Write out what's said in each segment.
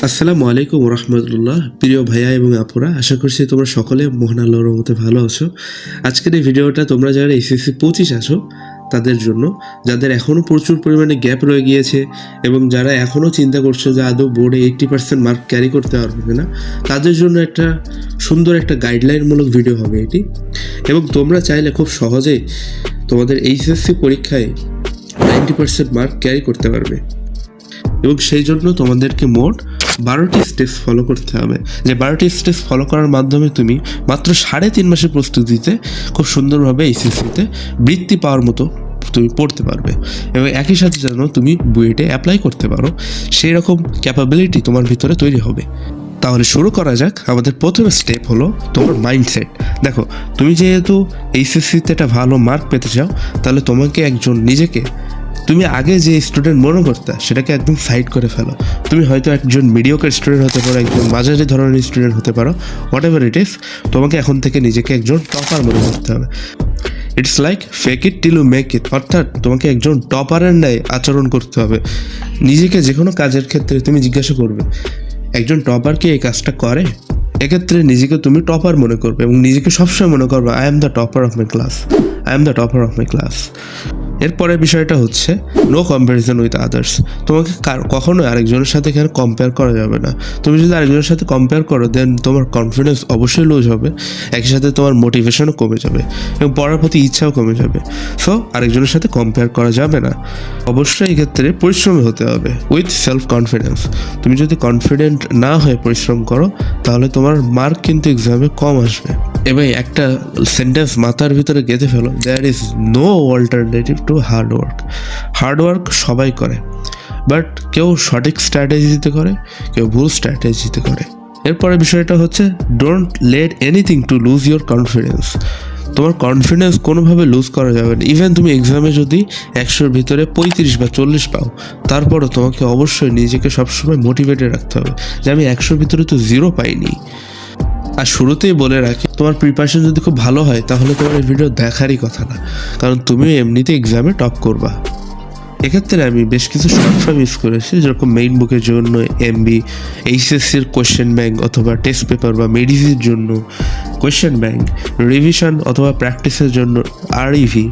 আসসালামু আলাইকুম রহমতুল্লাহ। প্রিয় ভাইয়া এবং আপুরা, আশা করছি তোমরা সকলে মহান আল্লাহর রহমতে ভালো আছো। আজকের এই ভিডিওটা তোমরা যারা এসএসসি 25 আছো তাদের জন্য, যাদের এখনও প্রচুর পরিমাণে গ্যাপ রয়ে গিয়েছে এবং যারা এখনও চিন্তা করছে যে আদৌ বোর্ডে 80% মার্ক ক্যারি করতে পারবে না, তাদের জন্য একটা সুন্দর একটা গাইডলাইনমূলক ভিডিও হবে এটি। এবং তোমরা চাইলে খুব সহজেই তোমাদের এইচএসসি পরীক্ষায় 90% মার্ক ক্যারি করতে পারবে। এবং সেই জন্য তোমাদেরকে মোট 12টি স্টেপস ফলো করতে হবে, যে 12টি স্টেপস ফলো করার মাধ্যমে তুমি মাত্র 3.5 মাসের প্রস্তুতিতে খুব সুন্দরভাবে এইচএসসিতে বৃত্তি পাওয়ার মতো তুমি পড়তে পারবে এবং একই সাথে যেন তুমি বুয়েটে অ্যাপ্লাই করতে পারো, সেই রকম ক্যাপাবিলিটি তোমার ভিতরে তৈরি হবে। তাহলে শুরু করা যাক। আমাদের প্রথম স্টেপ হলো তোমার মাইন্ডসেট। দেখো, তুমি যেহেতু এইচএসসিতে একটা ভালো মার্ক পেতে চাও, তাহলে তোমাকে নিজেকে তুমি আগে যে স্টুডেন্ট মনে করতে সেটাকে একদম সাইড করে ফেলো। তুমি হয়তো একজন মিডিওকার স্টুডেন্ট হতে পারো, একজন মাঝারি ধরনের স্টুডেন্ট হতে পারো, হোয়াট এভার ইট ইজ, তোমাকে এখন থেকে নিজেকে একজন টপার মনে করতে হবে। It's like fake it till you make it, অর্থাৎ তোমাকে একজন টপারের ন্যায় আচরণ করতে হবে। নিজেকে যে কোনো কাজের ক্ষেত্রে তুমি জিজ্ঞাসা করবে একজন টপার কি এই কাজটা করে, এক্ষেত্রে নিজেকে তুমি টপার মনে করবে এবং নিজেকে সবসময় মনে করবে I am the topper of my class, I am the topper of my class. এরপরের বিষয়টা হচ্ছে নো কম্প্যারিজন উইথ আদার্স। তোমাকে কখনোই আরেকজনের সাথে এখানে কম্পেয়ার করা যাবে না। তুমি যদি আরেকজনের সাথে কম্পেয়ার করো দেন তোমার কনফিডেন্স অবশ্যই লুজ হবে, একই সাথে তোমার মোটিভেশনও কমে যাবে এবং পড়ার প্রতি ইচ্ছাও কমে যাবে। সো আরেকজনের সাথে কম্পেয়ার করা যাবে না। অবশ্যই এক্ষেত্রে পরিশ্রমী হতে হবে উইথ সেলফ কনফিডেন্স। তুমি যদি কনফিডেন্ট না হয়ে পরিশ্রম করো তাহলে তোমার মার্ক কিন্তু এক্সামে কম আসবে। এবং একটা সেন্টেন্স মাথার ভিতরে গেঁথে ফেলো, there is no alternative to hard work. Hard work সবাই করে, বাট কেউ সঠিক স্ট্র্যাটেজিতে করে, কেউ ভুল স্ট্র্যাটেজিতে করে। এরপরে বিষয়টা হচ্ছে don't let anything to lose your confidence. তোমার কনফিডেন্স কোনোভাবে লুজ করা যাবে না। ইভেন তুমি এক্সামে যদি 100-র ভিতরে 35 বা 40 পাও, তারপরও তোমাকে অবশ্যই নিজেকে সবসময় মোটিভেটেড রাখতে হবে যে আমি 100-র ভিতরে তো 0 পাইনি। আর শুরুতেই বলে রাখি, তোমার প্রিপারেশন যদি খুব ভালো হয় তাহলে তোমার এই ভিডিও দেখারই কথা না, কারণ তুমি এমনিতে এক্সামে টপ করবা। এক্ষেত্রে আমি বেশ কিছু শর্ট ফর্ম ইউজ করেছি, যেরকম মেইন বুকের জন্য এমবি, এইচএসসির কোয়েশ্চেন ব্যাংক অথবা টেস্ট পেপার বা মেডিসির জন্য কোয়েশ্চেন ব্যাংক, রিভিশন অথবা প্র্যাকটিসের জন্য আরইভি,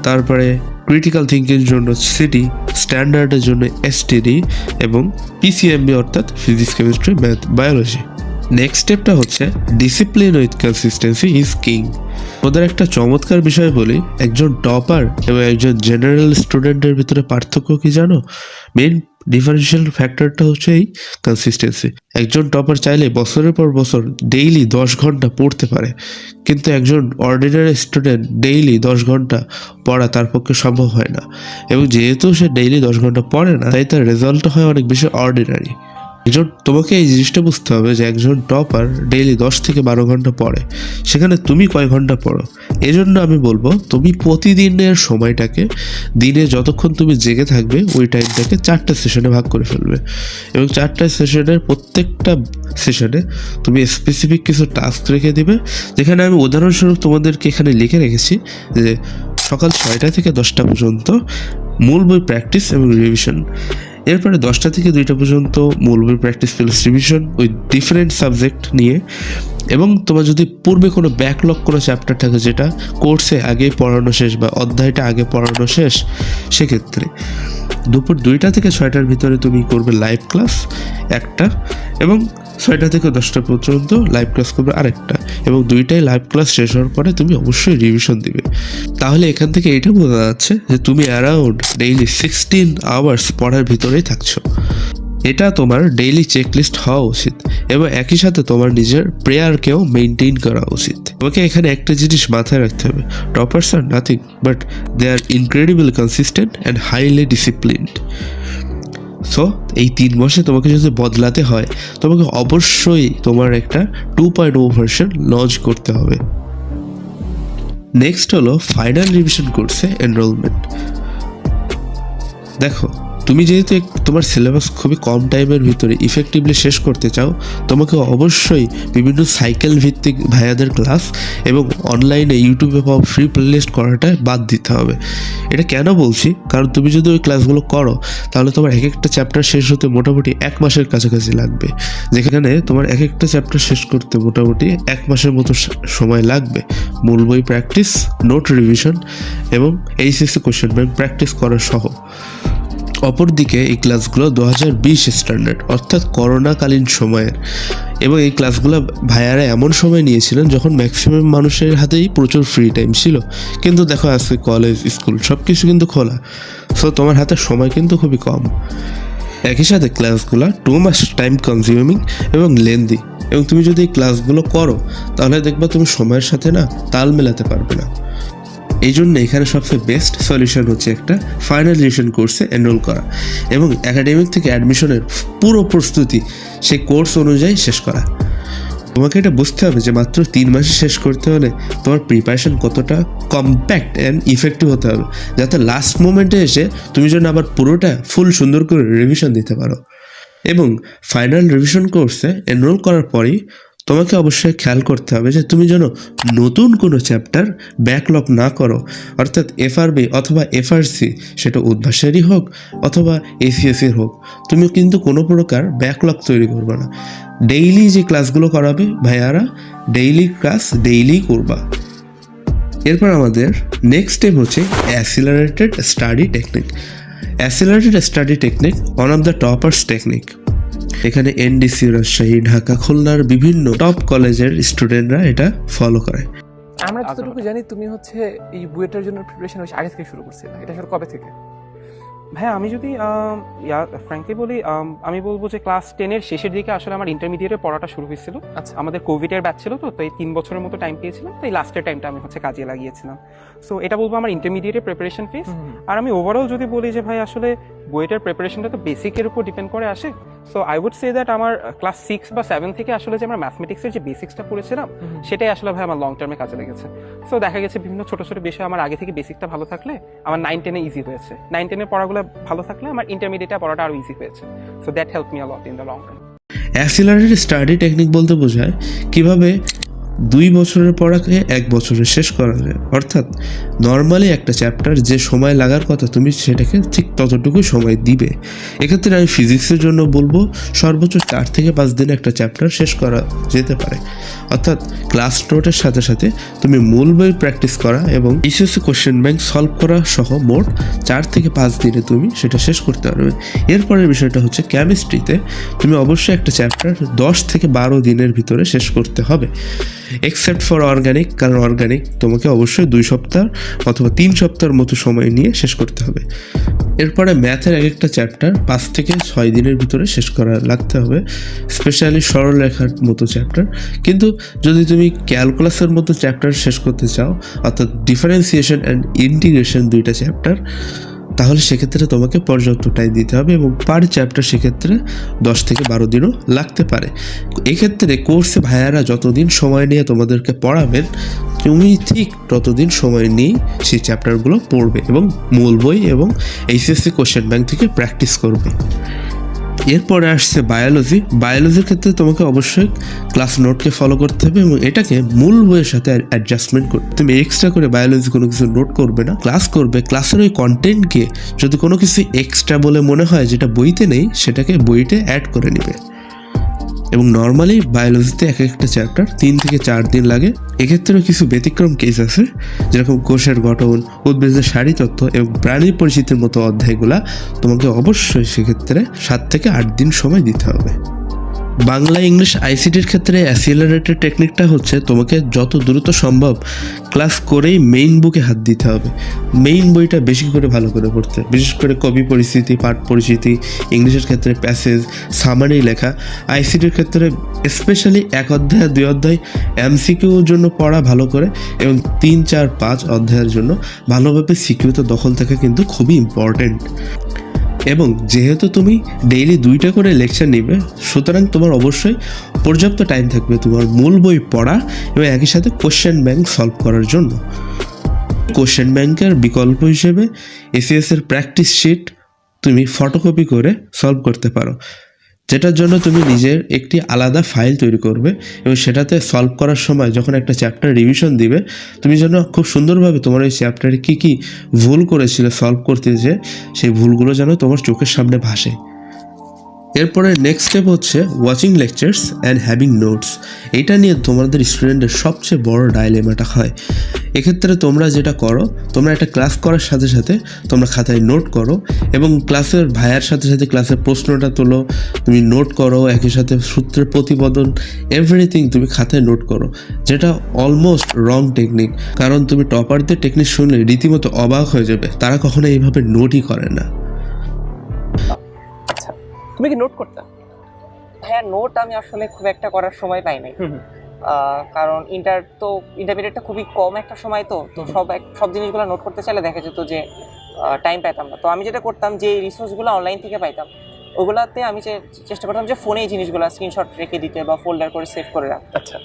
তারপরে ক্রিটিক্যাল থিঙ্কিংয়ের জন্য সিটি, স্ট্যান্ডার্ডের জন্য এসটিডি এবং পিসিএমবি অর্থাৎ physics, chemistry, math, biology. Next স্টেপটা হচ্ছে discipline with consistency is king. ওদের একটা চমৎকার বিষয় বলি, একজন টপার এবং একজন জেনারেল স্টুডেন্টের ভিতরে পার্থক্য কি জানো? মেইন ডিফারেন্সিয়াল ফ্যাক্টরটা হচ্ছে এই কনসিস্টেন্সি। একজন টপার চাইলে বছরের পর বছর ডেইলি 10 ঘন্টা পড়তে পারে, কিন্তু একজন অর্ডিনারি স্টুডেন্ট ডেইলি 10 ঘন্টা পড়া তার পক্ষে সম্ভব হয় না। এবং যেহেতু সে ডেইলি 10 ঘন্টা পড়ে না, তাই তার রেজাল্টটা হয় অনেক বেশি অর্ডিনারি। তোমাকে এই জিনিসটা বুঝতে হবে যে একজন টপার ডেইলি 10 থেকে 12 ঘন্টা পড়ে, সেখানে তুমি কয় ঘন্টা পড়ো। এই জন্য আমি বলবো তুমি প্রতিদিনের সময়টাকে, দিনে যতক্ষণ তুমি জেগে থাকবে ওই টাইমটাকে 4টা সেশনে ভাগ করে ফেলবে এবং 4টা সেশনের প্রত্যেকটা সেশনে তুমি স্পেসিফিক কিছু টাস্ক রেখে দিবে, যেখানে আমি উদাহরণস্বরূপ তোমাদেরকে এখানে লিখে রেখেছি যে সকাল 6টা থেকে 10টা পর্যন্ত মূল বই প্র্যাকটিস এবং রিভিশন, এরপরে 10টা থেকে 2টা পর্যন্ত মূল বই প্র্যাকটিস প্লাস রিভিশন ওই ডিফারেন্ট সাবজেক্ট নিয়ে। এবং তোমার যদি পূর্বে কোনো ব্যাকলগ কোনো চ্যাপ্টার থাকে যেটা কোর্সে আগে পড়ানো শেষ বা অধ্যায়টা আগে পড়ানো শেষ, সেক্ষেত্রে দুপুর 2টা থেকে 6টার ভিতরে তুমি করবে লাইভ ক্লাস একটা, এবং 6টা থেকে 10টা পর্যন্ত লাইভ ক্লাস করবে আরেকটা, এবং 2টাই লাইভ ক্লাস শেষ হওয়ার পরে তুমি অবশ্যই রিভিশন দিবে। তাহলে এখান থেকে এটা বোঝা যাচ্ছে যে তুমি অ্যারাউন্ড ডেইলি 16 আওয়ার্স পড়ার ভিতরেই থাকছো। এটা তোমার ডেইলি চেকলিস্ট হওয়া উচিত এবং একই সাথে তোমার নিজের প্রেয়ারকেও মেনটেন করা উচিত। তোমাকে এখানে একটা জিনিস মাথায় রাখতে হবে, toppers are nothing but they are incredibly consistent and highly disciplined. So এই 3 মাসে তোমাকে যদি বদলাতে হয়, তোমাকে অবশ্যই তোমার একটা 2.0 ভার্সন লঞ্চ করতে হবে। নেক্সট হলো ফাইনাল রিভিশন কোর্সে এনরোলমেন্ট। দেখো, তুমি যেহেতু তোমার সিলেবাস খুবই কম টাইমের ভিতরে ইফেক্টিভলি শেষ করতে চাও, তোমাকে অবশ্যই বিভিন্ন সাইকেল ভিত্তিক ভাইয়াদের ক্লাস এবং অনলাইনে ইউটিউবে পাওয়া ফ্রি প্লেলিস্ট করাটা বাদ দিতে হবে। এটা কেন বলছি, কারণ তুমি যদি ওই ক্লাসগুলো করো তাহলে তোমার এক একটা চ্যাপ্টার শেষ হতে মোটামুটি 1 মাসের কাছাকাছি লাগবে, যেখানে তোমার এক একটা চ্যাপ্টার শেষ করতে মোটামুটি 1 মাসের মতো সময় লাগবে মূল বই প্র্যাকটিস, নোট রিভিশন এবং এইচএসসি কোশ্চেন ব্যাংক প্র্যাকটিস করা সহ। অপরদিকে এই ক্লাসগুলো 2020 স্ট্যান্ডার্ড অর্থাৎ করোনাকালীন সময়ের, এবং এই ক্লাসগুলো ভাইয়ারা এমন সময় নিয়েছিলেন যখন ম্যাক্সিমাম মানুষের হাতেই প্রচুর ফ্রি টাইম ছিল। কিন্তু দেখো আজকে কলেজ স্কুল সব কিছু কিন্তু খোলা, সো তোমার হাতে সময় কিন্তু খুবই কম। একই সাথে ক্লাসগুলো টু মাচ টাইম কনজিউমিং এবং লেন্দি, এবং তুমি যদি এই ক্লাসগুলো করো তাহলে দেখবা তুমি সময়ের সাথে না তাল মেলাতে পারবে না। এই জন্য এখানে সবচেয়ে বেস্ট সলিউশন হচ্ছে একটা ফাইনাল রিভিশন কোর্সে এনরোল করা এবং একাডেমিক থেকে অ্যাডমিশনের পুরো প্রস্তুতি সেই কোর্স অনুযায়ী শেষ করা। তোমাকে এটা বুঝতে হবে যে মাত্র 3 মাসে শেষ করতে হলে তোমার প্রিপারেশন কতটা কম্প্যাক্ট অ্যান্ড ইফেক্টিভ হতে হবে, যাতে লাস্ট মোমেন্টে এসে তুমি যেন আবার পুরোটা ফুল সুন্দর করে রিভিশন দিতে পারো। এবং ফাইনাল রিভিশন কোর্সে এনরোল করার পরেই তোমাকে অবশ্যই খেয়াল করতে হবে যে তুমি যেন নতুন কোনো চ্যাপ্টার ব্যাকলগ না করো, অর্থাৎ এফআরবি অথবা এফআরসি, সেটা উদ্ভাসেরই হোক অথবা এসিএসির হোক, তুমি কিন্তু কোনো প্রকার ব্যাকলগ তৈরি করবে না। ডেইলি যে ক্লাসগুলো করাবে ভাইয়ারা, ডেইলি ক্লাস ডেইলি করবা। এরপর আমাদের নেক্সট স্টেপ হচ্ছে accelerated study technique. Accelerated study technique one of the toppers technique. এখানে এনডিসি, রাজশাহী, ঢাকা, খুলনার বিভিন্ন টপ কলেজের স্টুডেন্টরা এটা ফলো করে। আমরা যতটুকু জানি তুমি হচ্ছে এই বুয়েটের জন্য প্রিপারেশন আগে থেকে শুরু করছিলে, এটা শুরু কবে থেকে? ভাইয়া আমি যদি ফ্র্যাঙ্কলি বলি, আমি বলবো যে ক্লাস 10-এর শেষের দিকে আসলে আমার ইন্টারমিডিয়েটের পড়াটা শুরু হয়েছিল। আচ্ছা। আমাদের কোভিডের ব্যাচ ছিল, তো এই 3 বছরের মতো টাইম পেয়েছিলাম, তো এই লাস্টের টাইমটা আমি হচ্ছে কাজে লাগিয়েছিলাম। সো এটা বলবো আমার ইন্টারমিডিয়েটের প্রিপারেশন ফেজ। আর আমি ওভারঅল যদি বলি যে ভাই আসলে বুয়েটের প্রিপারেশনটা তো বেসিকের উপর ডিপেন্ড করে আসে। So I would say that আমার ক্লাস 6 বা 7 থেকে আসলে যে আমরা ম্যাথমেটিক্সের যে বেসিক্সটা পড়েছিলাম সেটাই আসলে ভাই আমার লং টার্মে কাজে লেগেছে। সো দেখা গেছে বিভিন্ন ছোট ছোট বিষয় আমার আগে থেকে বেসিকটা ভালো থাকলে আমার 9-10-এ ইজি হয়েছে, 9-10-এর পড়াগুলো ভালো থাকলে আমার ইন্টারমিডিয়েটে পড়াটা আরো ইজি হয়েছে। So that help me a lot in the long run. Accelerated study technique বলতে বোঝায় কিভাবে 2 বছরের পড়াকে 1 বছরে শেষ করা যায়। অর্থাৎ নর্মালি একটা চ্যাপ্টার যে সময় লাগার কথা তুমি সেটাকে ঠিক ততটুকুই সময় দিবে। এক্ষেত্রে আমি ফিজিক্সের জন্য বলবো সর্বোচ্চ 4 থেকে 5 দিনে একটা চ্যাপ্টার শেষ করা যেতে পারে। অর্থাৎ ক্লাস নোটের সাথে সাথে তুমি মূল বই প্র্যাকটিস করা এবং এইচএসসি কোশ্চেন ব্যাংক সলভ করা সহ মোট 4 থেকে 5 দিনে তুমি সেটা শেষ করতে পারবে। এরপরের বিষয়টা হচ্ছে কেমিস্ট্রিতে তুমি অবশ্যই একটা চ্যাপ্টার 10 থেকে 12 দিনের ভিতরে শেষ করতে হবে, এক্সেপ্ট ফর অর্গানিক, কারণ অর্গানিক তোমাকে অবশ্যই 2 সপ্তাহ অথবা 3 সপ্তাহের মতো সময় নিয়ে শেষ করতে হবে। এরপরে ম্যাথের এক একটা চ্যাপ্টার 5 থেকে 6 দিনের ভিতরে শেষ করা লাগতে হবে, স্পেশালি সরলরেখার মতো চ্যাপ্টার। কিন্তু যদি তুমি ক্যালকুলাসের মতো চ্যাপ্টার শেষ করতে চাও, অর্থাৎ ডিফারেন্সিয়েশন অ্যান্ড ইন্টিগ্রেশন 2টা চ্যাপ্টার, তাহলে সেক্ষেত্রে তোমাকে পর্যাপ্ত টাইম দিতে হবে এবং পার চ্যাপ্টার সেক্ষেত্রে 10 থেকে 12 দিনও লাগতে পারে। এক্ষেত্রে কোর্সে ভাইয়ারা যতদিন সময় নিয়ে তোমাদেরকে পড়াবেন তুমি ঠিক ততদিন সময় নিয়ে সেই চ্যাপ্টারগুলো পড়বে এবং মূল বই এবং এইচএসসি কোশ্চেন ব্যাংক থেকে প্র্যাকটিস করবে। এরপরে আসছে বায়োলজির ক্ষেত্রে তোমাকে অবশ্যই ক্লাস নোটকে ফলো করতে হবে এবং এটাকে মূল বইয়ের সাথে অ্যাডজাস্টমেন্ট করতে। তুমি এক্সট্রা করে বায়োলজি কোনো কিছু নোট করবে না, ক্লাস করবে, ক্লাসের ওই কন্টেন্টকে যদি কোনো কিছু এক্সট্রা বলে মনে হয় যেটা বইতে নেই সেটাকে বইতে অ্যাড করে নেবে। এবং নর্মালি বায়োলজিতে এক একটা চ্যাপ্টার 3 থেকে 4 দিন লাগে। এক্ষেত্রেও কিছু ব্যতিক্রম কেস আছে, যেরকম কোষের গঠন, উদ্ভিদের সারিতত্ত্ব এবং প্রাণী পরিচিতির মতো অধ্যায়গুলা তোমাকে অবশ্যই সেক্ষেত্রে 7 থেকে 8 দিন সময় দিতে হবে। বাংলা, ইংলিশ, আইসিটির ক্ষেত্রে অ্যাসিলারেটেড টেকনিকটা হচ্ছে তোমাকে যত দ্রুত সম্ভব ক্লাস করেই মেইন বুকে হাত দিতে হবে, মেইন বইটা বেশি করে ভালো করে পড়তে, বিশেষ করে কবি পরিস্থিতি, পাঠ পরিচিতি, ইংলিশের ক্ষেত্রে প্যাসেজ, সামারি লেখা, আইসিটির ক্ষেত্রে স্পেশালি 1 অধ্যায় 2 অধ্যায় এমসিকিউর জন্য পড়া ভালো করে এবং 3, 4, 5 অধ্যায়ের জন্য ভালোভাবে সিকিউতে দখল থাকা কিন্তু খুবই ইম্পর্টেন্ট। এবং যেহেতু তুমি ডেইলি 2টা করে লেকচার নিবে, সুতরাং তোমার অবশ্যই পর্যাপ্ত টাইম থাকবে তোমার মূল বই পড়া এবং একই সাথে কোশ্চেন ব্যাংক সলভ করার জন্য। কোশ্চেন ব্যাংকের বিকল্প হিসেবে এসিএস এর প্র্যাকটিস শিট তুমি ফটোকপি করে সলভ করতে পারো, যেটার জন্য তুমি নিজের একটি আলাদা ফাইল তৈরি করবে এবং সেটাতে সলভ করার সময় যখন একটা চ্যাপ্টার রিভিশন দিবে, তুমি যেন খুব সুন্দরভাবে তোমার ওই চ্যাপ্টারে কী কী ভুল করেছিলে সলভ করতে, যে সেই ভুলগুলো যেন তোমার চোখের সামনে ভাসে। এরপরে নেক্সট স্টেপ হচ্ছে watching lectures and having notes. এইটা নিয়ে তোমাদের স্টুডেন্টের সবচেয়ে বড় ডাইলেমাটা হয়। এক্ষেত্রে তোমরা যেটা করো, তোমরা একটা ক্লাস করার সাথে সাথে তোমরা খাতায় নোট করো এবং ক্লাসের ভাইয়ার সাথে সাথে ক্লাসের প্রশ্নটা তোলো, তুমি নোট করো, একই সাথে সূত্রের প্রতিপাদন এভরিথিং তুমি খাতায় নোট করো, যেটা অলমোস্ট রং টেকনিক। কারণ তুমি টপারদের টেকনিক শুনলে রীতিমতো অবাক হয়ে যাবে, তারা কখনো এইভাবে নোটই করে না। আচ্ছা, তুমি কি নোট করতে? হ্যাঁ, নোট আমি আসলে খুব একটা করার সময় পাই নাই। কারণ ইন্টারমিডিয়েটটা খুবই কম একটা সময়, তো সব জিনিসগুলো নোট করতে চাইলে দেখা যেত যে টাইম পাইতাম না। তো আমি যেটা করতাম, যে রিসোর্সগুলো অনলাইন থেকে পাইতাম ওগুলাতে আমি চেষ্টা করতাম যে ফোনে এই জিনিসগুলো স্ক্রিনশট রেখে দিতে বা ফোল্ডার করে সেভ করে রাখতে। আচ্ছা,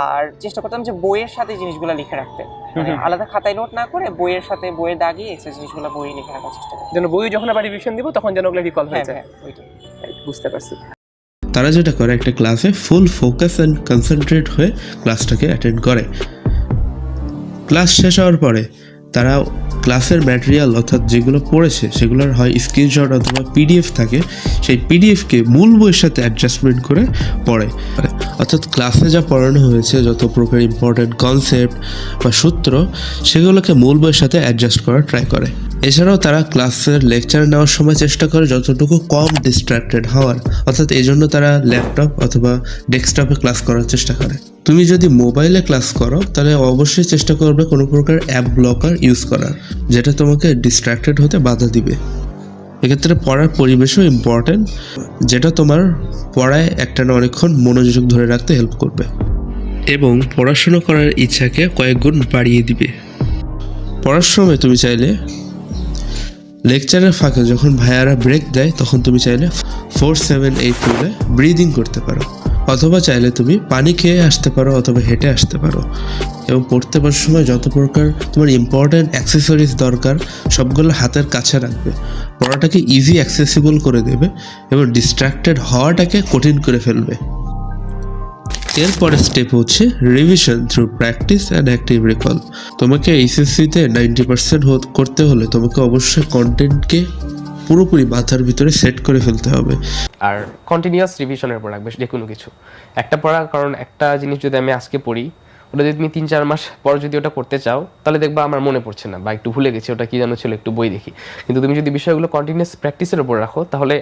আর চেষ্টা করতাম যে বইয়ের সাথে জিনিসগুলো লিখে রাখতে, মানে আলাদা খাতায় নোট না করে বইয়ের সাথে বইয়ে দাগিয়ে এক্সট্রা জিনিসগুলো বইয়ে লিখে রাখার চেষ্টা করতাম, যেন বই যখন আবার রিভিশন দিব তখন যেন ওগুলো রিকল হয়ে যায়। ওইটা। বুঝতে পারছি। তারা যেটা করে, একটা ক্লাসে ফুল ফোকাস অ্যান্ড কনসেন্ট্রেট হয়ে ক্লাসটাকে অ্যাটেন্ড করে। ক্লাস শেষ হওয়ার পরে তারা ক্লাসের ম্যাটেরিয়াল অর্থাৎ যেগুলো পড়েছে সেগুলোর হয় স্ক্রিনশট অথবা পিডিএফ থাকে, সেই পিডিএফকে মূল বইয়ের সাথে অ্যাডজাস্টমেন্ট করে পড়ে। অর্থাৎ ক্লাসে যা পড়ানো হয়েছে, যত প্রকার ইম্পর্টেন্ট কনসেপ্ট বা সূত্র, সেগুলোকে মূল বইয়ের সাথে অ্যাডজাস্ট করার ট্রাই করে। এছাড়াও তারা ক্লাসের লেকচার নেওয়ার সময় চেষ্টা করে যতটুকু কম ডিস্ট্র্যাক্টেড হওয়ার, অর্থাৎ এই জন্য তারা ল্যাপটপ অথবা ডেস্কটপে ক্লাস করার চেষ্টা করে। তুমি যদি মোবাইলে ক্লাস করো তাহলে অবশ্যই চেষ্টা করবে কোনো প্রকার অ্যাপ ব্লকার ইউজ করার, যেটা তোমাকে ডিস্ট্র্যাক্টেড হতে বাধা দিবে। এক্ষেত্রে পড়ার পরিবেশও ইম্পর্টেন্ট, যেটা তোমার পড়ায় একটানা অনেকক্ষণ মনোযোগ ধরে রাখতে হেল্প করবে এবং পড়াশোনা করার ইচ্ছাকে কয়েক গুণ বাড়িয়ে দিবে। পড়ার সময় তুমি চাইলে লেকচারের ফাঁকে যখন ভাইয়ারা ব্রেক দেয় তখন তুমি চাইলে 4-7-8 তুলে ব্রিদিং করতে পারো, অথবা চাইলে তুমি পানি খেয়ে আসতে পারো অথবা হেঁটে আসতে পারো। এবং পড়তে বসার সময় যত প্রকার তোমার ইম্পর্ট্যান্ট অ্যাক্সেসরিজ দরকার সবগুলো হাতের কাছে রাখবে। পড়াটাকে ইজি অ্যাক্সেসিবল করে দেবে এবং ডিস্ট্র্যাক্টেড হওয়াটাকে কঠিন করে ফেলবে। এরপরের স্টেপ হচ্ছে revision through practice and active recall. তোমাকে এইচএসসিতে 90% করতে হলে তোমাকে অবশ্যই কন্টেন্টকে পুরোপুরি মাথার ভিতরে সেট করে ফেলতে হবে আর কন্টিনিউয়াস রিভিশনের উপর রাখবে যে কোনো কিছু একটা পড়া। কারণ একটা জিনিস যদি আমি আজকে পড়ি, ওটা যদি তুমি 3-4 মাস পর যদি ওটা করতে চাও তাহলে দেখবা আমার মনে পড়ছে না বা একটু ভুলে গেছি ওটা কী যেন ছিল, একটু বই দেখি। কিন্তু তুমি যদি বিষয়গুলো কন্টিনিউয়াস প্র্যাকটিসের উপর রাখো তাহলে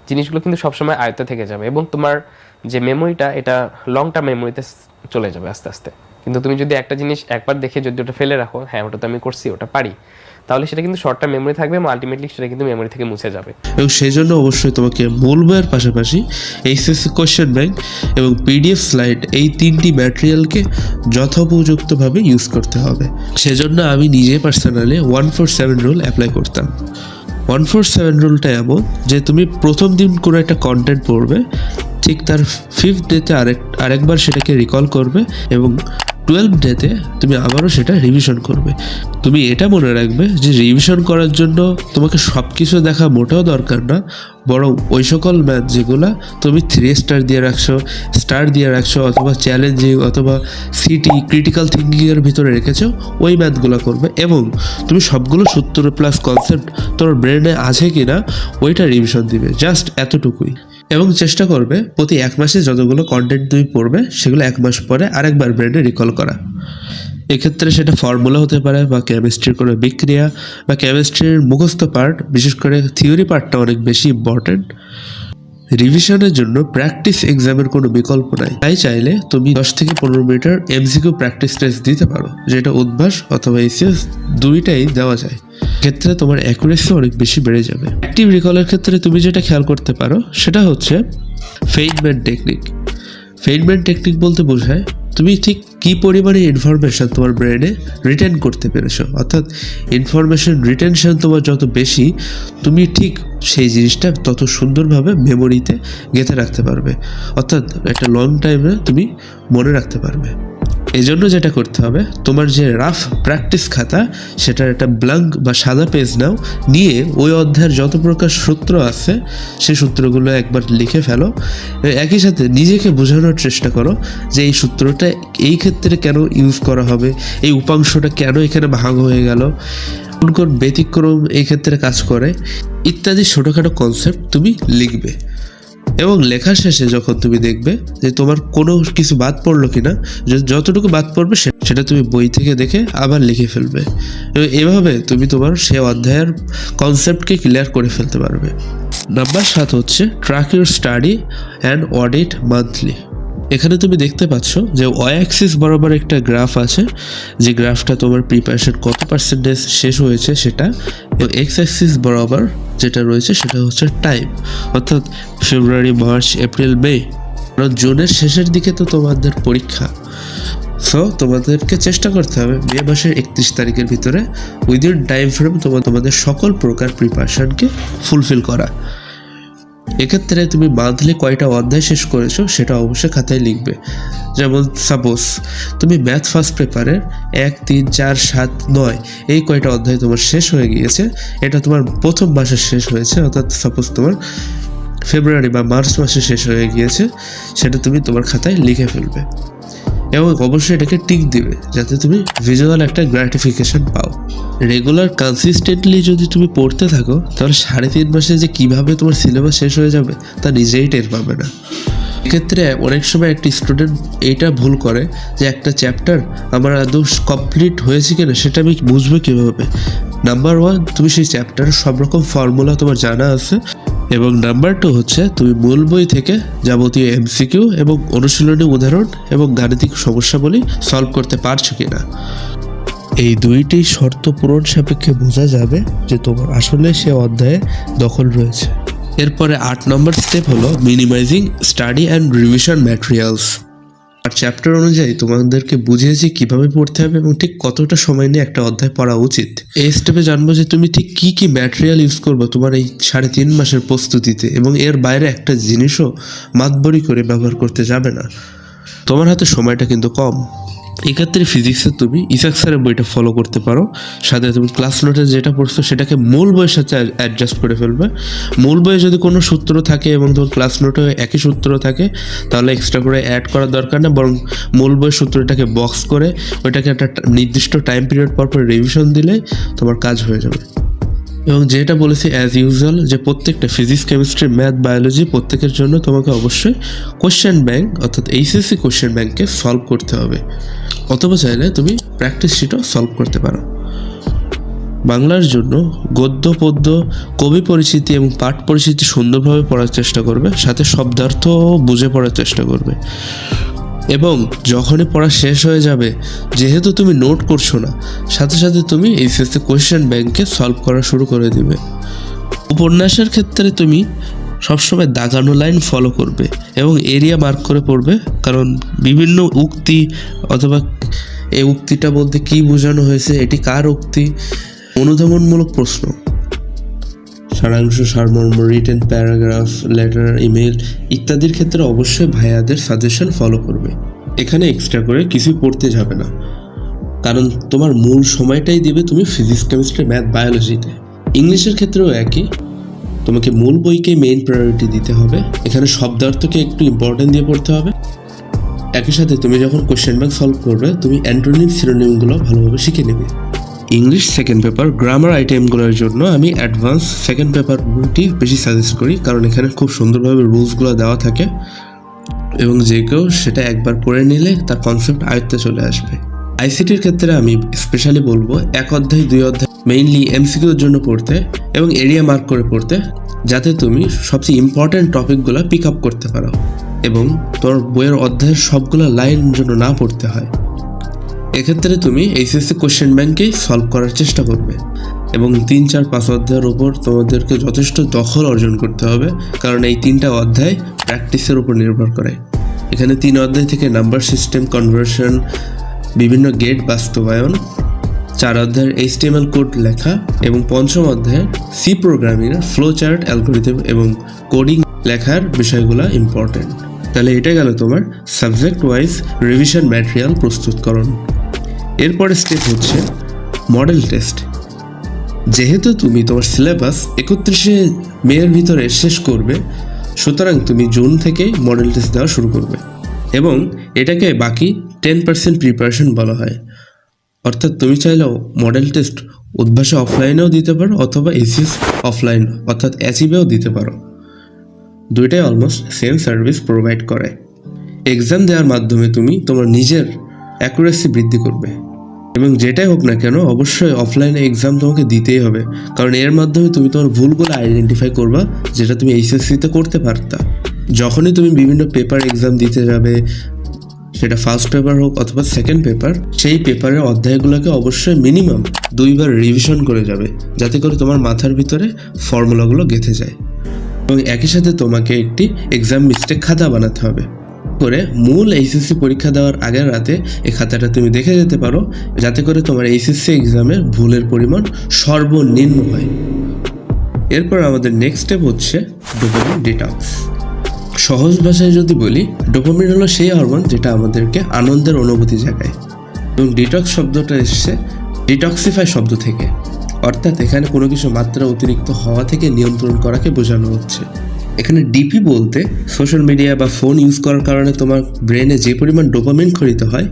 জিনিসগুলো কিন্তু সবসময় আয়ত্তে থেকে যাবে এবং তোমার যে মেমোরিটা এটা লং টার্ম মেমোরিতে চলে যাবে আস্তে আস্তে। কিন্তু তুমি যদি একটা জিনিস একবার দেখে যদি ওটা ফেলে রাখো, হ্যাঁ ওটা তো আমি করছি, ওটা পারি, তাহলে সেটা কিন্তু শর্ট টার্ম মেমোরি থাকবে এবং আলটিমেটলি সেটা কিন্তু মেমোরি থেকে মুছে যাবে। এবং সেই জন্য অবশ্যই তোমাকে মূল বইয়ের পাশাপাশি এইচএসসি কোয়েশ্চেন ব্যাংক এবং পিডিএফ স্লাইড এই 3টি ম্যাটেরিয়ালকে যথোপযুক্তভাবে ইউজ করতে হবে। সেজন্য আমি নিজে পার্সোনালি 147 রুল অ্যাপ্লাই করতাম। 147 রুলটা এমন যে তুমি প্রথম দিন কোনো একটা কন্টেন্ট পড়বে, ঠিক তার 5th ডেতে আরেকবার সেটাকে রিকল করবে এবং 12th ডেতে তুমি আবারও সেটা রিভিশন করবে। তুমি এটা মনে রাখবে যে রিভিশন করার জন্য তোমাকে সব কিছু দেখা মোটেও দরকার না, বরং ওই সকল ম্যাথ যেগুলো তুমি 3 স্টার দিয়ে রাখছো অথবা চ্যালেঞ্জিং অথবা সিটি ক্রিটিক্যাল থিঙ্কিংয়ের ভিতরে রেখেছো, ওই ম্যাথগুলো করবে এবং তুমি সবগুলো সূত্র প্লাস কনসেপ্ট তোমার ব্রেনে আছে কি না ওইটা রিভিশন দিবে, জাস্ট এতটুকুই। এবং চেষ্টা করবে প্রতি 1 মাসে যতগুলো কন্টেন্ট তুমি পড়বে সেগুলো 1 মাস পরে আরেকবার ব্রেনে রিকল করা। এক্ষেত্রে সেটা ফর্মুলা হতে পারে বা কেমিস্ট্রির কোনো বিক্রিয়া বা কেমিস্ট্রির মুখস্থ পার্ট, বিশেষ করে থিওরি পার্টটা অনেক বেশি ইম্পর্টেন্ট। রিভিশনের জন্য প্র্যাকটিস এক্সামের কোনো বিকল্প নাই, তাই চাইলে তুমি 10 থেকে 15 মিনিটের এমসিকিউ প্র্যাকটিস টেস্ট দিতে পারো, যেটা উদ্ভাস অথবা এসিএস দুইটাই দেওয়া যায়। ক্ষেত্রে তোমার অ্যাকুরেসি অনেক বেশি বেড়ে যাবে। অ্যাক্টিভ রিকলের ক্ষেত্রে তুমি যেটা খেয়াল করতে পারো সেটা হচ্ছে ফেইনম্যান টেকনিক। ফেইনম্যান টেকনিক বলতে বোঝায় তুমি ঠিক কী পরিমাণে ইনফরমেশন তোমার ব্রেনে রিটেন করতে পেরেছো, অর্থাৎ ইনফরমেশন রিটেনশন তোমার যত বেশি তুমি ঠিক সেই জিনিসটা তত সুন্দরভাবে মেমোরিতে গেঁথে রাখতে পারবে, অর্থাৎ একটা লং টাইমে তুমি মনে রাখতে পারবে। এই জন্য যেটা করতে হবে, তোমার যে রাফ প্র্যাকটিস খাতা সেটার একটা ব্ল্যাঙ্ক বা সাদা পেজ নাও, নিয়ে ওই অধ্যায়ের যত প্রকার সূত্র আছে সেই সূত্রগুলো একবার লিখে ফেলো। একই সাথে নিজেকে বোঝানোর চেষ্টা করো যে এই সূত্রটা এই ক্ষেত্রে কেন ইউজ করা হবে, এই উপাংশটা কেন এখানে ভাগ হয়ে গেল, কোন ব্যতিক্রম এই ক্ষেত্রে কাজ করে, ইত্যাদি ছোটোখাটো কনসেপ্ট তুমি লিখবে। এবং লেখার শেষে যখন তুমি দেখবে যে তোমার কোনো কিছু বাদ পড়লো কিনা, যতটুকু বাদ পড়বে সেটা তুমি বই থেকে দেখে আবার লিখে ফেলবে। এবং এভাবে তুমি তোমার সে অধ্যায়ের কনসেপ্টকে ক্লিয়ার করে ফেলতে পারবে। নাম্বার 7 হচ্ছে track your study and audit monthly. এখানে তুমি দেখতে পাচ্ছ যে ওয়াই অ্যাক্সিস বরাবর একটা গ্রাফ আছে, যে গ্রাফটা তোমার প্রিপারেশন কত পার্সেন্টেজ শেষ হয়েছে সেটা, এবং এক্স অ্যাক্সিস বরাবর যেটা রয়েছে সেটা হচ্ছে টাইম, অর্থাৎ ফেব্রুয়ারি, মার্চ, এপ্রিল, মে। কারণ জুনের শেষের দিকে তো তোমাদের পরীক্ষা, সো তোমাদেরকে চেষ্টা করতে হবে মে মাসের 31 তারিখের ভিতরে উইদিন টাইম ফ্রেম তোমাদের সকল প্রকার প্রিপারেশনকে ফুলফিল করা। এক্ষেত্রে তুমি মান্থলি কয়টা অধ্যায় শেষ করেছো সেটা অবশ্যই খাতায় লিখবে। যেমন সাপোজ তুমি ম্যাথ ফার্স্ট পেপারের 1, 3, 4, 7, 9 এই কয়টা অধ্যায় তোমার শেষ হয়ে গিয়েছে, এটা তোমার প্রথম মাসে শেষ হয়েছে, অর্থাৎ সাপোজ তোমার ফেব্রুয়ারি বা মার্চ মাসে শেষ হয়ে গিয়েছে, সেটা তুমি তোমার খাতায় লিখে ফেলবে এবং অবশ্যই এটাকে টিক দিবে যাতে তুমি ভিজুয়াল একটা গ্র্যাটিফিকেশন পাও। রেগুলার কনসিস্টেন্টলি যদি তুমি পড়তে থাকো তাহলে 3.5 মাসে যে কিভাবে তোমার সিলেবাস শেষ হয়ে যাবে তা নিজেই টের পাবে না। এক্ষেত্রে অনেক সময় একটি স্টুডেন্ট এইটা ভুল করে যে একটা চ্যাপ্টার আমার আদৌ কমপ্লিট হয়েছে কিনা সেটা আমি বুঝবো কীভাবে। নাম্বার 1, তুমি সেই চ্যাপ্টারের সব রকম ফর্মুলা তোমার জানা আছে, এবং নাম্বার 2 হচ্ছে তুমি মূল বই থেকে যাবতীয় এমসিকিউ এবং অনুশীলনী উদাহরণ এবং গাণিতিক সমস্যাবলী সলভ করতে পারছো কিনা। এই দুইটি শর্ত পূরণ সাপেক্ষে বোঝা যাবে যে তোমার আসলে সে অধ্যায়ে দখল রয়েছে। এরপরে 8 নম্বর স্টেপ হলো minimising study and revision materials. আর চ্যাপ্টার অনুযায়ী তোমাদেরকে বুঝিয়েছি কিভাবে পড়তে হবে এবং ঠিক কতটা সময় নিয়ে একটা অধ্যায় পড়া উচিত। এই স্টেপে জানবো যে তুমি ঠিক কি কি ম্যাটেরিয়াল ইউজ করবো তোমার এই 3.5 মাসের প্রস্তুতিতে, এবং এর বাইরে একটা জিনিসও মাতবরি করে ব্যবহার করতে যাবে না। তোমার হাতে সময়টা কিন্তু কম। এক্ষেত্রে ফিজিক্সে তুমি ইসাক স্যারের বইটা ফলো করতে পারো, সাথে তুমি ক্লাস নোটে যেটা পড়ছো সেটাকে মূল বইয়ের সাথে অ্যাডজাস্ট করে ফেলবে। মূল বইয়ে যদি কোনো সূত্র থাকে এবং তোমার ক্লাস নোটে একই সূত্র থাকে তাহলে এক্সট্রা করে অ্যাড করার দরকার না, বরং মূল বইয়ের সূত্রটাকে বক্স করে ওইটাকে একটা নির্দিষ্ট টাইম পিরিয়ড পর রিভিশন দিলে তোমার কাজ হয়ে যাবে। এবং যেটা বলেছি অ্যাজ ইউজুয়াল যে প্রত্যেকটা ফিজিক্স, কেমিস্ট্রি, ম্যাথ, বায়োলজি প্রত্যেকের জন্য তোমাকে অবশ্যই কোশ্চেন ব্যাংক অর্থাৎ এইচএসসি কোশ্চেন ব্যাংককে সলভ করতে হবে, অথবা চাইলে তুমি প্র্যাকটিস শিটও সলভ করতে পারো। বাংলার জন্য গদ্য, পদ্য, কবি পরিচিতি এবং পাঠ পরিচিতি সুন্দরভাবে পড়ার চেষ্টা করবে, সাথে শব্দার্থ বুঝে পড়ার চেষ্টা করবে। এবং যখনই পড়া শেষ হয়ে যাবে, যেহেতু তুমি নোট করছো না, সাথে সাথে তুমি এইচএসসি কোয়েশ্চেন ব্যাংকে সলভ করা শুরু করে দিবে। উপন্যাসের ক্ষেত্রে তুমি সবসময় দাগানো লাইন ফলো করবে এবং এরিয়া মার্ক করে পড়বে, কারণ বিভিন্ন উক্তি অথবা এই উক্তিটা বলতে কী বোঝানো হয়েছে, এটি কার উক্তি, অনুধাবনমূলক প্রশ্ন, সারাংশ, সারমর্ম, রিটেন প্যারাগ্রাফ, লেটার, ইমেল ইত্যাদির ক্ষেত্রে অবশ্যই ভাইয়াদের সাজেশন ফলো করবে। এখানে এক্সট্রা করে কিছুই পড়তে যাবে না, কারণ তোমার মূল সময়টাই দিবে তুমি ফিজিক্স, কেমিস্ট্রি, ম্যাথ, বায়োলজিতে। ইংলিশের ক্ষেত্রেও একই, তোমাকে মূল বইকে মেইন প্রায়োরিটি দিতে হবে। এখানে শব্দার্থকে একটু ইম্পর্টেন্ট দিয়ে পড়তে হবে। একই সাথে তুমি যখন কোশ্চেন ব্যাংক সলভ করবে তুমি অ্যান্টোনিম, সিনোনিমগুলো ভালোভাবে শিখে নেবে। ইংলিশ সেকেন্ড পেপার গ্রামার আইটেমগুলোর জন্য আমি অ্যাডভান্স সেকেন্ড পেপার বইটি বেশি সাজেস্ট করি, কারণ এখানে খুব সুন্দরভাবে রুলসগুলো দেওয়া থাকে এবং যে কেউ সেটা একবার পড়ে নিলে তার কনসেপ্ট আয়ত্তে চলে আসবে। আইসিটির ক্ষেত্রে আমি স্পেশালি বলবো 1 অধ্যায় 2 অধ্যায় মেইনলি এমসিকিউর জন্য পড়তে এবং এরিয়া মার্ক করে পড়তে, যাতে তুমি সবচেয়ে ইম্পর্ট্যান্ট টপিকগুলো পিক আপ করতে পারো এবং তোর বইয়ের অধ্যায়ের সবগুলো লাইন জন্য না পড়তে হয়। এক্ষেত্রে তুমি এইচএসসি কোশ্চেন ব্যাংকেই সলভ করার চেষ্টা করবে এবং 3, 4, 5 অধ্যায়ের উপর তোমাদেরকে যথেষ্ট দখল অর্জন করতে হবে, কারণ এই 3টা অধ্যায় প্র্যাকটিসের উপর নির্ভর করে। এখানে 3 অধ্যায় থেকে নাম্বার সিস্টেম, কনভার্সন, বিভিন্ন গেট বাস্তবায়ন, 4 অধ্যায়ের HTML কোড লেখা এবং 5ম অধ্যায়ের সি প্রোগ্রামিংয়ের ফ্লো চার্ট, অ্যালগরিদম এবং কোডিং লেখার বিষয়গুলো ইম্পর্টেন্ট। তাহলে এটা গেল তোমার সাবজেক্ট ওয়াইজ রিভিশন ম্যাটেরিয়াল প্রস্তুতকরণ। এরপরে স্টেপ হচ্ছে মডেল টেস্ট। যেহেতু তুমি তোমার সিলেবাস 31শে মের ভিতরে শেষ করবে, সুতরাং তুমি জুন থেকে মডেল টেস্ট দেওয়া শুরু করবে এবং এটাকে বাকি 10% প্রিপারেশন বলা হয়। অর্থাৎ তুমি চাইলেও মডেল টেস্ট উদ্ভাসে অফলাইনেও দিতে পারো অথবা এসিএস অফলাইন অর্থাৎ অ্যাচিভেও দিতে পারো। দুইটাই অলমোস্ট সেম সার্ভিস প্রোভাইড করে। এক্সাম দেওয়ার মাধ্যমে তুমি তোমার নিজের অ্যাকুরেসি বৃদ্ধি করবে এবং যেটাই হোক না কেন অবশ্যই অফলাইনে এক্সাম তোমাকে দিতেই হবে, কারণ এর মাধ্যমে তুমি তোমার ভুলগুলো আইডেন্টিফাই করবা যেটা তুমি এইচএসসিতে করতে পারতা। যখনই তুমি বিভিন্ন পেপার এক্সাম দিতে যাবে, সেটা ফার্স্ট পেপার হোক অথবা সেকেন্ড পেপার, সেই পেপারের অধ্যায়গুলোকে অবশ্যই মিনিমাম 2বার রিভিশন করে যাবে, যাতে করে তোমার মাথার ভিতরে ফর্মুলাগুলো গেঁথে যায়। এবং একই সাথে তোমাকে একটি এক্সাম মিস্টেক খাতা বানাতে হবে করে মূল এইচএসসি পরীক্ষা দেওয়ার আগের রাতে এই খাতাটা তুমি দেখে যেতে পারো, যাতে করে তোমার এইচএসসি এক্সামের ভুলের পরিমাণ সর্বনিম্ন হয়। এরপর আমাদের নেক্সট স্টেপ হচ্ছে ডোপামিন ডিটক্স। সহজ ভাষায় যদি বলি, ডোপামিন হলো সেই হরমোন যেটা আমাদেরকে আনন্দের অনুভূতি জাগায় এবং ডিটক্স শব্দটা এসছে ডিটক্সিফাই শব্দ থেকে, অর্থাৎ এখানে কোনো কিছু মাত্রা অতিরিক্ত হওয়া থেকে নিয়ন্ত্রণ করাকে বোঝানো হচ্ছে। এখানে ডিপি বলতে সোশ্যাল মিডিয়া বা ফোন ইউজ করার কারণে তোমার ব্রেনে যে পরিমাণ ডোপামিন ক্ষরিত হয়,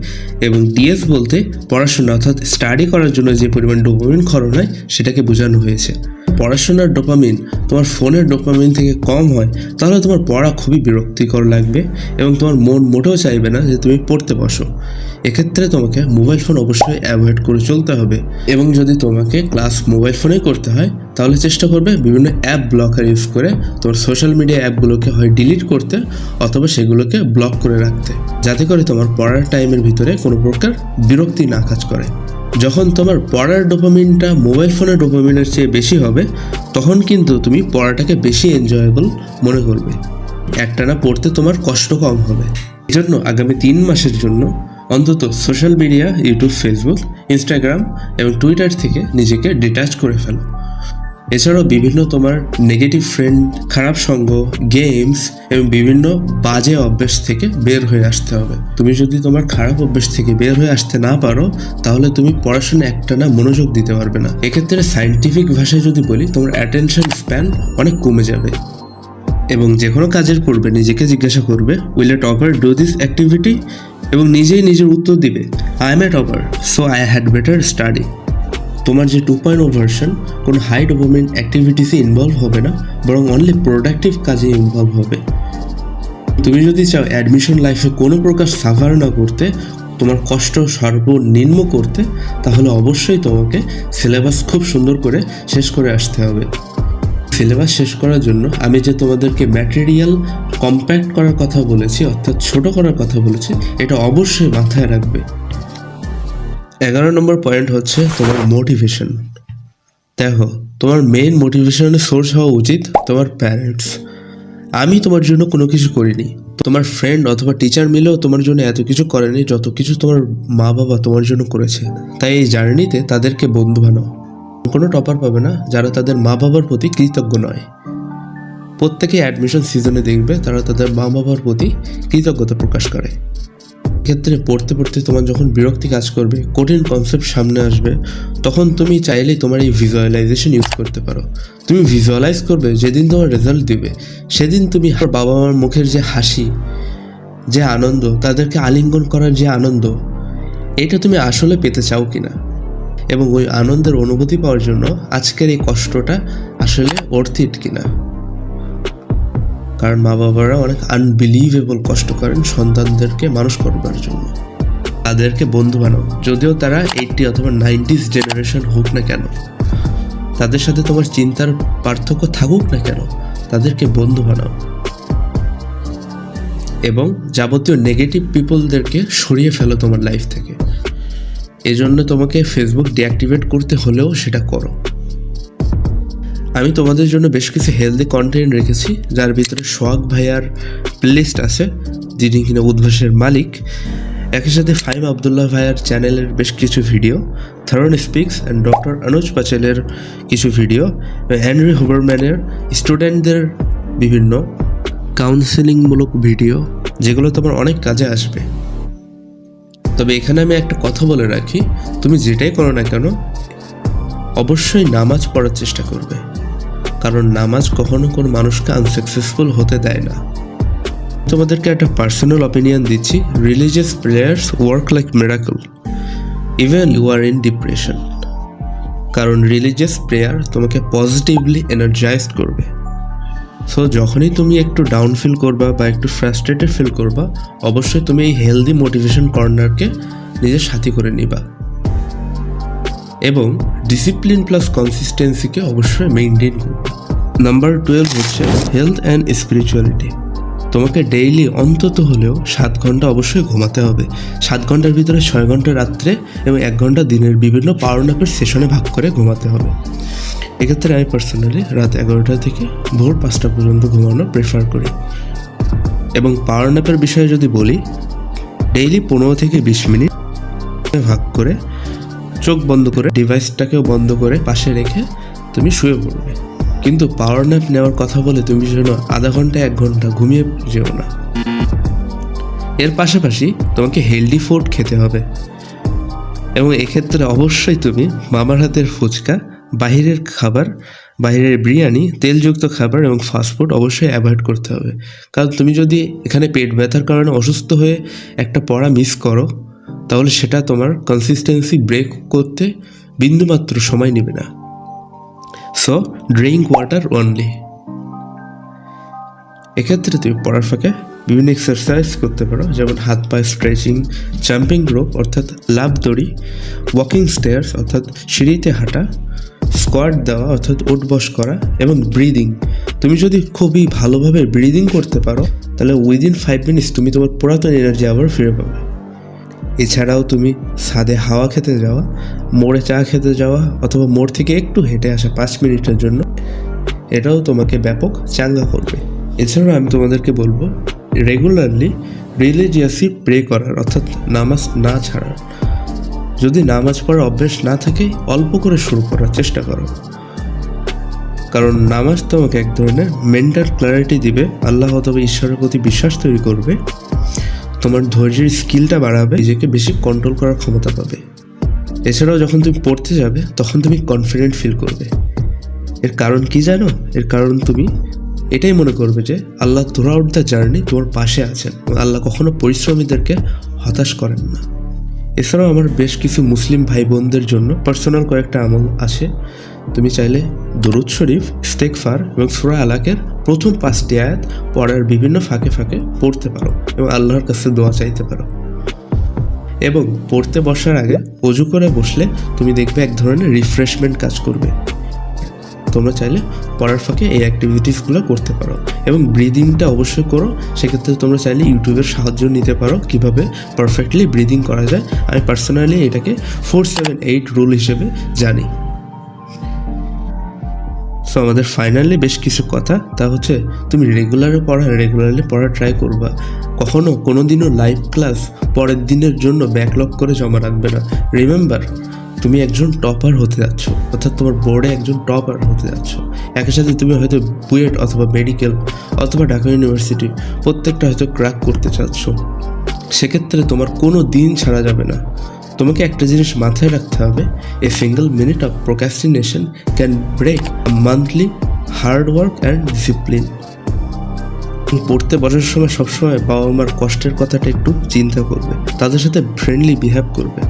এবং ডিএস বলতে পড়াশোনা অর্থাৎ স্টাডি করার জন্য যে পরিমাণ ডোপামিন ক্ষরণ হয় সেটাকে বোঝানো হয়েছে। পড়াশোনার ডোপামিন তোমার ফোনের ডোপামিন থেকে কম হয়, তাহলে তোমার পড়া খুবই বিরক্তিকর লাগবে এবং তোমার মন মোটেও চাইবে না যে তুমি পড়তে বসো। এক্ষেত্রে তোমাকে মোবাইল ফোন অবশ্যই অ্যাভয়েড করে চলতে হবে এবং যদি তোমাকে ক্লাস মোবাইল ফোনেই করতে হয় তাহলে চেষ্টা করবে বিভিন্ন অ্যাপ ব্লকার ইউজ করে তোমার সোশ্যাল মিডিয়া অ্যাপগুলোকে হয় ডিলিট করতে অথবা সেগুলোকে ব্লক করে রাখতে, যাতে করে তোমার পড়ার টাইমের ভিতরে কোনো প্রকার বিরক্তি না কাজ করে। যখন তোমার পড়ার ডোপামিনটা মোবাইল ফোনের ডোপামিনের চেয়ে বেশি হবে, তখন কিন্তু তুমি পড়াটাকে বেশি এনজয়েবল মনে করবে, একটানা পড়তে তোমার কষ্ট কম হবে। এজন্য আগামী 3 মাসের জন্য অন্তত social media YouTube, Facebook, Instagram এবং টুইটার থেকে নিজেকে ডিট্যাচ করে ফেলো। এছাড়াও বিভিন্ন তোমার নেগেটিভ ফ্রেন্ড, খারাপ সঙ্গ, গেমস এবং বিভিন্ন বাজে অভ্যাস থেকে বের হয়ে আসতে হবে। তুমি যদি তোমার খারাপ অভ্যাস থেকে বের হয়ে আসতে না পারো, তাহলে তুমি পড়াশোনা একটানা মনোযোগ দিতে পারবে না। এক্ষেত্রে সায়েন্টিফিক ভাষায় যদি বলি, তোমার অ্যাটেনশন স্প্যান অনেক কমে যাবে। এবং যে কোনো কাজের পূর্বে নিজেকে জিজ্ঞাসা করবে, will A topper do this activity, এবং নিজেই নিজের উত্তর দিবে, I M A topper so I had better study. তোমার যে 2.0 ভার্সন কোনো হাই ডোপামিন অ্যাক্টিভিটিসে ইনভলভ হবে না, বরং অনলি প্রোডাক্টিভ কাজে ইনভলভ হবে। তুমি যদি চাও অ্যাডমিশন লাইফে কোনো প্রকার সাফার না করতে, তোমার কষ্ট সর্বনিম্ন করতে, তাহলে অবশ্যই তোমাকে সিলেবাস খুব সুন্দর করে শেষ করে আসতে হবে। সিলেবাস শেষ করার জন্য আমি যে তোমাদেরকে ম্যাটেরিয়াল কম্প্যাক্ট করার কথা বলেছি অর্থাৎ ছোট করার কথা বলেছি, এটা অবশ্যই মাথায় রাখবে। 11 নম্বর পয়েন্ট হচ্ছে তোমার মোটিভেশন। দেখো, তোমার মেইন মোটিভেশনের সোর্স হওয়া উচিত তোমার প্যারেন্টস। আমি তোমার জন্য কোনো কিছু করিনি, তোমার ফ্রেন্ড অথবা টিচার মিলেও তোমার জন্য এত কিছু করেনি যত কিছু তোমার মা বাবা তোমার জন্য করেছে। তাই এই জার্নিতে তাদেরকে বন্ধু বানাও। কোনো টপার পাবে না যারা তাদের মা বাবার প্রতি কৃতজ্ঞ নয়। প্রত্যেকে অ্যাডমিশন সিজনে দেখবে তারা তাদের মা বাবার প্রতি কৃতজ্ঞতা প্রকাশ করে। ক্ষেত্রে পড়তে পড়তে তোমার যখন বিরক্তি কাজ করবে, কঠিন কনসেপ্ট সামনে আসবে, তখন তুমি চাইলেই তোমার এই ভিজুয়ালাইজেশন ইউজ করতে পারো। তুমি ভিজুয়ালাইজ করবে যেদিন তোমার রেজাল্ট দিবে, সেদিন তুমি বাবা মার মুখের যে হাসি, যে আনন্দ, তাদেরকে আলিঙ্গন করার যে আনন্দ, এটা তুমি আসলে পেতে চাও কিনা, এবং ওই আনন্দের অনুভূতি পাওয়ার জন্য আজকের এই কষ্টটা আসলে অর্থিত কিনা। কারণ মা বাবারা অনেক আনবিলিভেবল কষ্ট করেন সন্তানদেরকে মানুষ করবার জন্য। তাদেরকে বন্ধু বানাও, যদিও তারা 80 অথবা 90s জেনারেশন হোক না কেন, তাদের সাথে তোমার চিন্তার পার্থক্য থাকুক না কেন, তাদেরকে বন্ধু বানাও এবং যাবতীয় নেগেটিভ পিপলদেরকে সরিয়ে ফেলো তোমার লাইফ থেকে। এজন্য তোমাকে ফেসবুক ডিঅ্যাক্টিভেট করতে হলেও সেটা করো। আমি তোমাদের জন্য বেশ কিছু হেলদি কন্টেন্ট রেখেছি, যার ভিতরে সোহাগ ভাইয়ার প্লেলিস্ট আছে, যিনি কিনা উদ্ভাসের মালিক। একই সাথে ফাহিম আবদুল্লাহ ভাইয়ার চ্যানেলের বেশ কিছু ভিডিও, থারন স্পিক্স অ্যান্ড ডক্টর অনুজ পাচেলের কিছু ভিডিও, হেনরি হুবারম্যানের স্টুডেন্টদের বিভিন্ন কাউন্সেলিংমূলক ভিডিও, যেগুলো তোমার অনেক কাজে আসবে। তবে এখানে আমি একটা কথা বলে রাখি, তুমি যেটাই করো না কেন অবশ্যই নামাজ পড়ার চেষ্টা করবে, কারণ নামাজ কখনো কোনো মানুষকে আনসাকসেসফুল হতে দেয় না। তোমাদেরকে একটা পার্সোনাল অপিনিয়ন দিচ্ছি, religious prayers work like miracle even you are in depression. কারণ রিলিজিয়াস প্রেয়ার তোমাকে পজিটিভলি এনার্জাইজড করবে। সো যখনই তুমি একটু ডাউন ফিল করবা বা একটু ফ্রাস্ট্রেটেড ফিল করবা, অবশ্যই তুমি এই হেলদি মোটিভেশন কর্নারকে নিজের সাথী করে নিবা এবং ডিসিপ্লিন প্লাস কনসিস্টেন্সিকে অবশ্যই মেনটেন করবে। নাম্বার 12 হচ্ছে হেলথ অ্যান্ড স্পিরিচুয়ালিটি। তোমাকে ডেইলি অন্তত হলেও 7 ঘন্টা অবশ্যই ঘুমাতে হবে। 7 ঘন্টার ভিতরে 6 ঘন্টা রাত্রে এবং 1 ঘন্টা দিনের বিভিন্ন পাওয়ার ন্যাপের সেশনে ভাগ করে ঘুমাতে হবে। এক্ষেত্রে আমি পার্সোনালি রাত 11টা থেকে ভোর 5টা পর্যন্ত ঘুমানো প্রেফার করি। এবং পাওয়ার ন্যাপের বিষয়ে যদি বলি, ডেইলি 15 থেকে 20 মিনিট ভাগ করে চোখ বন্ধ করে ডিভাইসটাকেও বন্ধ করে পাশে রেখে তুমি শুয়ে পড়বে। কিন্তু পাওয়ার ন্যাপ নেওয়ার কথা বলে তুমি যেন আধা ঘন্টা 1 ঘন্টা ঘুমিয়ে যেও না। এর পাশাপাশি তোমাকে হেলদি ফুড খেতে হবে এবং এক্ষেত্রে অবশ্যই তুমি মামার হাতের ফুচকা, বাইরের খাবার, বাইরের বিরিয়ানি, তেলযুক্ত খাবার এবং ফাস্টফুড অবশ্যই অ্যাভয়েড করতে হবে। কারণ তুমি যদি এখানে পেট ব্যথার কারণে অসুস্থ হয়ে একটা পড়া মিস করো, তাহলে সেটা তোমার কনসিস্টেন্সি ব্রেক করতে বিন্দুমাত্র সময় নেবে না। So drink water only. এক্ষেত্রে তুমি পড়ার ফাঁকে বিভিন্ন এক্সারসাইজ করতে পারো, যেমন হাত পায়ে স্ট্রেচিং, জাম্পিং রোপ অর্থাৎ লাফ দড়ি, ওয়াকিং স্টেয়ার্স অর্থাৎ সিঁড়িতে হাঁটা, স্কোয়াট দেওয়া অর্থাৎ উঠ বস করা এবং ব্রিদিং। তুমি যদি খুবই ভালোভাবে ব্রিদিং করতে পারো তাহলে উইদিন 5 মিনিটস তুমি তোমার পুরাতন এনার্জি আবার ফিরে পাবে। এছাড়াও তুমি ছাদে হাওয়া খেতে যাওয়া, মোড়ে চা খেতে যাওয়া অথবা মোড় থেকে একটু হেঁটে আসা 5 মিনিটের জন্য, এটাও তোমাকে ব্যাপক চাঙ্গা করবে। এছাড়াও আমি তোমাদেরকে বলবো রেগুলারলি রিলিজিয়াসলি প্রে করার অর্থাৎ নামাজ না ছাড়ার। যদি নামাজ পড়ার অভ্যেস না থাকে অল্প করে শুরু করার চেষ্টা করো, কারণ নামাজ তোমাকে এক ধরনের মেন্টাল ক্ল্যারিটি দিবে, আল্লাহ অথবা ঈশ্বরের প্রতি বিশ্বাস তৈরি করবে, তোমার ধৈর্যের স্কিলটা বাড়াবে, নিজেকে বেশি কন্ট্রোল করার ক্ষমতা পাবে। এছাড়াও যখন তুমি পড়তে যাবে তখন তুমি কনফিডেন্ট ফিল করবে। এর কারণ কি জানো? এর কারণ তুমি এটাই মনে করবে যে আল্লাহ থ্রু আউট দ্য জার্নি তোমার পাশে আছেন এবং আল্লাহ কখনো পরিশ্রমীদেরকে হতাশ করেন না। এছাড়াও আমার বেশ কিছু মুসলিম ভাই বোনদের জন্য পার্সোনাল কয়েকটা আমল আছে। তুমি চাইলে দুরূদ শরীফ, ইস্তেগফার এবং সূরা আলাকের প্রথম 5টি আয়াত পড়ার বিভিন্ন ফাঁকে ফাঁকে পড়তে পারো এবং আল্লাহর কাছে দোয়া চাইতে পারো। এবং পড়তে বসার আগে ওযু করে বসলে তুমি দেখবে এক ধরনের রিফ্রেশমেন্ট কাজ করবে। তোমরা চাইলে পড়ার ফাঁকে এই অ্যাক্টিভিটিসগুলো করতে পারো এবং ব্রিদিংটা অবশ্যই করো। সেক্ষেত্রে তোমরা চাইলে ইউটিউবের সাহায্য নিতে পারো কীভাবে পারফেক্টলি ব্রিদিং করা যায়। আমি পার্সোনালি এটাকে 4-7-8 রুল হিসেবে জানি। সো আমাদের ফাইনালি বেশ কিছু কথা, তা হচ্ছে তুমি রেগুলারলি পড়া ট্রাই করবা। কোনো দিনও লাইভ ক্লাস পরের দিনের জন্য ব্যাকলগ করে জমা রাখবে না। রিমেম্বার, তুমি একজন টপার হতে যাচ্ছ, অর্থাৎ তোমার বোর্ডে একজন টপার হতে যাচ্ছ। একই সাথে তুমি হয়তো বুয়েট অথবা মেডিকেল অথবা ঢাকা ইউনিভার্সিটি প্রত্যেকটা হয়তো ক্র্যাক করতে চাচ্ছ। সেক্ষেত্রে তোমার কোনো দিন ছাড়া যাবে না। তোমাকে একটা জিনিস মাথায় রাখতে হবে, a single minute of procrastination can break monthly hard work and discipline. পড়তে বসার সময় সবসময় বাবা মার কষ্টের কথাটা একটু চিন্তা করবে, তাদের সাথে ফ্রেন্ডলি বিহেভ করবে,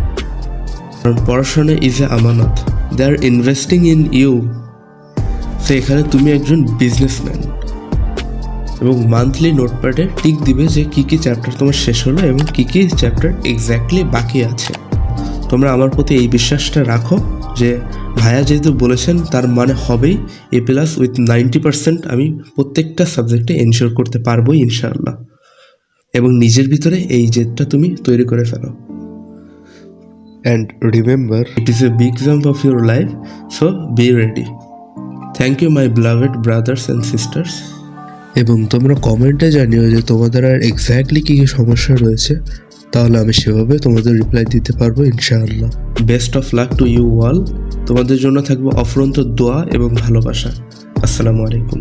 কারণ পড়াশোনা ইজ এ আমানত, দে আর ইনভেস্টিং ইন ইউ। সো এখানে তুমি একজন বিজনেসম্যান এবং মান্থলি নোটপ্যাডে টিক দিবে যে কী কী চ্যাপ্টার তোমার শেষ হলো এবং কী কী চ্যাপ্টার এক্স্যাক্টলি বাকি আছে। তোমরা আমার প্রতি এই বিশ্বাসটা রাখো যে ভাইয়া যেহেতু বলেছেন তার মানে হবেই A+ উইথ 90% আমি প্রত্যেকটা সাবজেক্টে এনশিওর করতে পারবোই ইনশাআল্লাহ। এবং নিজের ভিতরে এই জেদটা তুমি তৈরি করে ফেলো। And remember, it is a big jump of your life, so be ready. Thank you my beloved brothers and sisters. এবং তোমরা কমেন্টে জানিও যে তোমাদের আর এক্স্যাক্টলি কী কী সমস্যা রয়েছে, তাহলে আমি সেভাবে তোমাদের রিপ্লাই দিতে পারবো ইনশাআল্লাহ। Best of luck to you all. তোমাদের জন্য থাকবে অফুরন্ত দোয়া এবং ভালোবাসা। আসসালামু আলাইকুম।